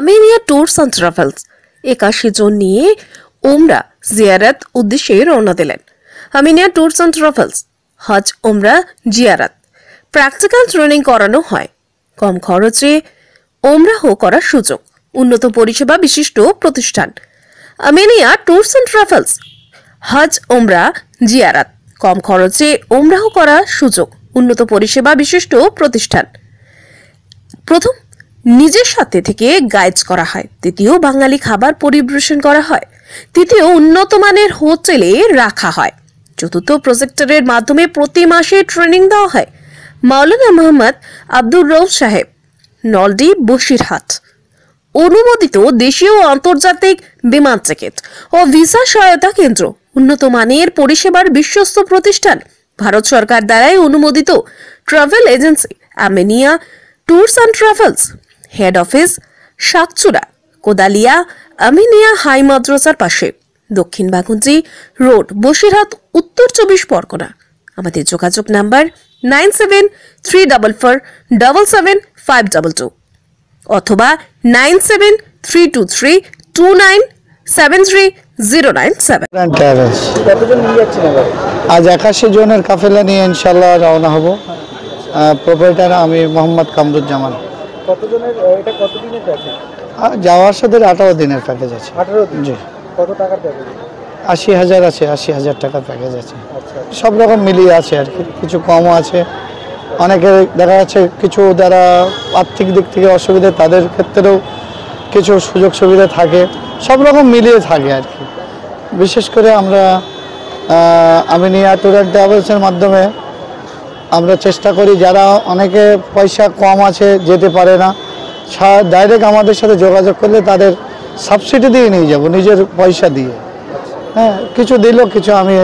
Aminia tours and travels ৮১ জন নিয়ে ওমরা জিয়ারাত উদ্দেশ্যে রওনা দিলেন। আমিনিয়া ট্যুরস অ্যান্ড ট্রাভেলস হজ ওমরা জিয়ারাত প্র্যাকটিক্যাল ট্রেনিং করানো হয়, কম খরচে ওমরাহ করার সুযোগ, উন্নত পরিষেবা বিশিষ্ট প্রতিষ্ঠান। আমিনিয়া ট্যুরস অ্যান্ড ট্রাভেলস হজ ওমরা জিয়ারাত, কম খরচে ওমরাহ করার সুযোগ, উন্নত পরিষেবা বিশিষ্ট প্রতিষ্ঠান। প্রথম, নিজের সাথে থেকে গাইড করা হয়। দ্বিতীয়, বাঙালি খাবার পরিবেশন করা হয়। তৃতীয়, উন্নত মানের হোটেলে রাখা হয়। চতুর্থ, প্রজেক্টরের মাধ্যমে প্রতি মাসে ট্রেনিং দেওয়া হয়। মাওলানা মোহাম্মদ আব্দুর রউফ সাহেব, নলডি, বসিরহাট। অনুমোদিত দেশীয় ও আন্তর্জাতিক বিমান টিকিট ও ভিসা সহায়তা কেন্দ্র, উন্নত মানের পরিষেবার বিশ্বস্ত প্রতিষ্ঠান, ভারত সরকার দ্বারাই অনুমোদিত travel agency Aminia tours and travels. Head office Shakchura, Kodalia, Aminia high মাদ্রাসার পাশে, দক্ষিণ বাগুঞ্জি রোড, বসিরহাট, উত্তর ২৪ পরগনা। আমাদের যোগাযোগ নাম্বার 9734477522 অথবা 973232973097। কতজন নিয়ে যাচ্ছেন এবার? আজ ৮১ জনের কাফেলা নিয়ে ইনশাল্লাহ রওনা হব। প্রোপাইটার আমি মোহাম্মদ কামরুজ্জামান। কতজনের এটা কতদিনের প্যাকেজ? যাওয়ার সাথে 18 দিনের প্যাকেজ আছে। 18 দিন? জি। কত টাকার প্যাকেজ? ৮০,০০০ আছে, ৮০,০০০ টাকার প্যাকেজ আছে। আচ্ছা, সব রকম মিলিয়ে আছে আর কি, কিছু কমও আছে। অনেকে দেখা যাচ্ছে কিছু যারা আর্থিক দিক থেকে অসুবিধা, তাদের ক্ষেত্রেও কিছু সুযোগ সুবিধা থাকে, সব রকম মিলিয়ে থাকে আর কি। বিশেষ করে আমরা আমিনিয়া ট্যুর অ্যান্ড ট্রাভেলসের মাধ্যমে আমরা চেষ্টা করি, যারা অনেকে পয়সা কম আছে, যেতে পারে না, ডাইরেক্ট আমাদের সাথে যোগাযোগ করলে তাদের সাবসিডি দিয়ে নিয়ে যাব, নিজের পয়সা দিয়ে। হ্যাঁ, কিছু দিল, কিছু আমি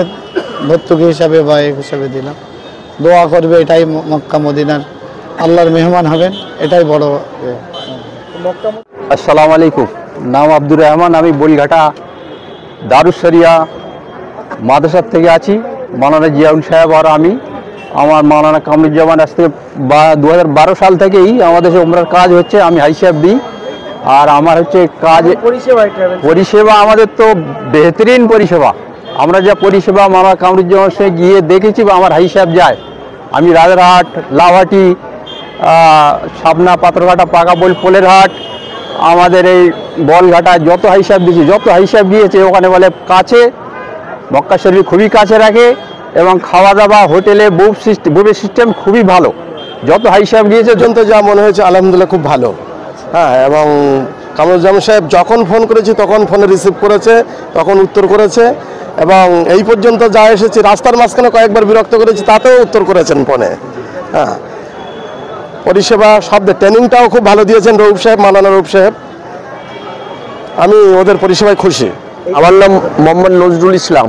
ভর্তুকি হিসাবে বা এই হিসাবে দিলাম। দোয়া করবে, এটাই মক্কা মদিনার আল্লাহর মেহমান হবেন, এটাই বড়। আসসালামু আলাইকুম, নাম আব্দুর রহমান, আমি বইঘাটা দারুস শরিয়া মাদ্রাসার থেকে আছি। মাওলানা জিয়াউল সাহেব আর আমি, আমার মাওলানা কামরুজ্জামান আসতে 2012 সাল থেকেই আমাদের ওমরার কাজ হচ্ছে। আমি হাই সাহেব দিই, আর আমার হচ্ছে কাজ পরিষেবা আমাদের তো বেহতরিন পরিষেবা। আমরা যা পরিষেবা মাওলানা কামরুজ্জামান সে গিয়ে দেখেছি বা আমার হাই সাহেব যায়। আমি রাজারহাট, লাভাটি, সাবনা, পাথরঘাটা, পাকা পোলের হাট, আমাদের এই বলঘাটা যত হিসাব দিয়েছি, যত হিসাব দিয়েছে ওখানে বলে কাছে, মক্কা শরীফ খুবই কাছে রাখে, এবং খাওয়া দাওয়া হোটেলে বুফে সিস্টেম খুবই ভালো। যত হিসাব দিয়েছে পর্যন্ত যা মনে হয়েছে আলহামদুলিল্লাহ খুব ভালো। হ্যাঁ, এবং কামরুজ্জামান সাহেব যখন ফোন করেছি তখন ফোনে রিসিভ করেছে, তখন উত্তর করেছে, এবং এই পর্যন্ত যা এসেছি রাস্তার মাঝখানে কয়েকবার বিরক্ত করেছি, তাতেও উত্তর করেছেন ফোনে। হ্যাঁ, পরিষেবা সব, ট্রেনিংটাও খুব ভালো দিয়েছেন রউফ সাহেব, মাওলানা রউফ সাহেব। আমি ওদের পরিষেবায় খুশি। আমার নাম মোহাম্মদ নজরুল ইসলাম।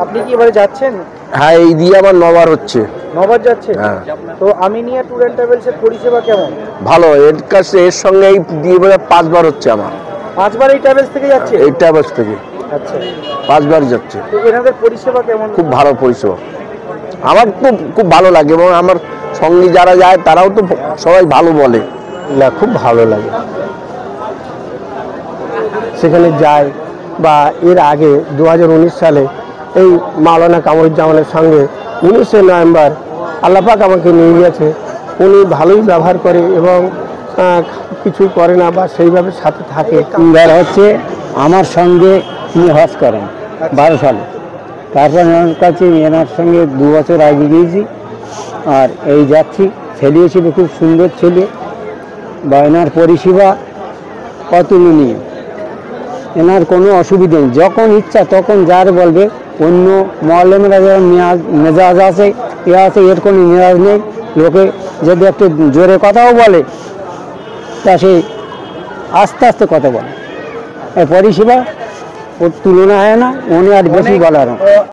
আপনি কি এবারে যাচ্ছেন? হ্যাঁ, এই দিয়ে আমার নবার হচ্ছে। নবার যাচ্ছে? হ্যাঁ। তো আমিনিয়া ট্যুর অ্যান্ড ট্রাভেলসের পরিষেবা কেমন? ভালো, এর কাছে এর সঙ্গে এই দিয়ে 5বার হচ্ছে আমার। 5বার এই ট্রাভেলস থেকে যাচ্ছে? এই ট্রাভেলস থেকে আচ্ছা, 5বার যাচ্ছে। তো এনাদের পরিষেবা কেমন? খুব ভালো পরিষেবা, আমার খুব ভালো লাগে, এবং আমার সঙ্গে যারা যায় তারাও তো সবাই ভালো বলে। খুব ভালো লাগে সেখানে যায়। বা এর আগে 2019 সালে এই মাওলানা কামরুজ্জামানের সঙ্গে 19শে নভেম্বর আল্লাহ পাক আমাকে নিয়ে গেছে। উনি ভালোই ব্যবহার করে এবং কিছু করে না, বা সেইভাবে সাথে থাকে। বের হচ্ছে আমার সঙ্গে তিনি হজ করেন 12 সালে, তারপর এনার কাছে এনার সঙ্গে 2 বছর আগে গিয়েছি, আর এই যাচ্ছি। ছেলে ছিল খুব সুন্দর ছেলে, বা এনার পরিষেবা অতুলনীয়, এনার কোনো অসুবিধা নেই। যখন ইচ্ছা তখন যার বলবে। অন্য মহল্লামেরা যারা মেজাজ আছে, এ আছে, এর কোনো মেজাজ নেই। লোকে যদি একটু জোরে কথাও বলে, তা সে আস্তে আস্তে কথা বলে। এই পরিষেবা ওর তুলনা হয় না, উনি আর বেশি বলার।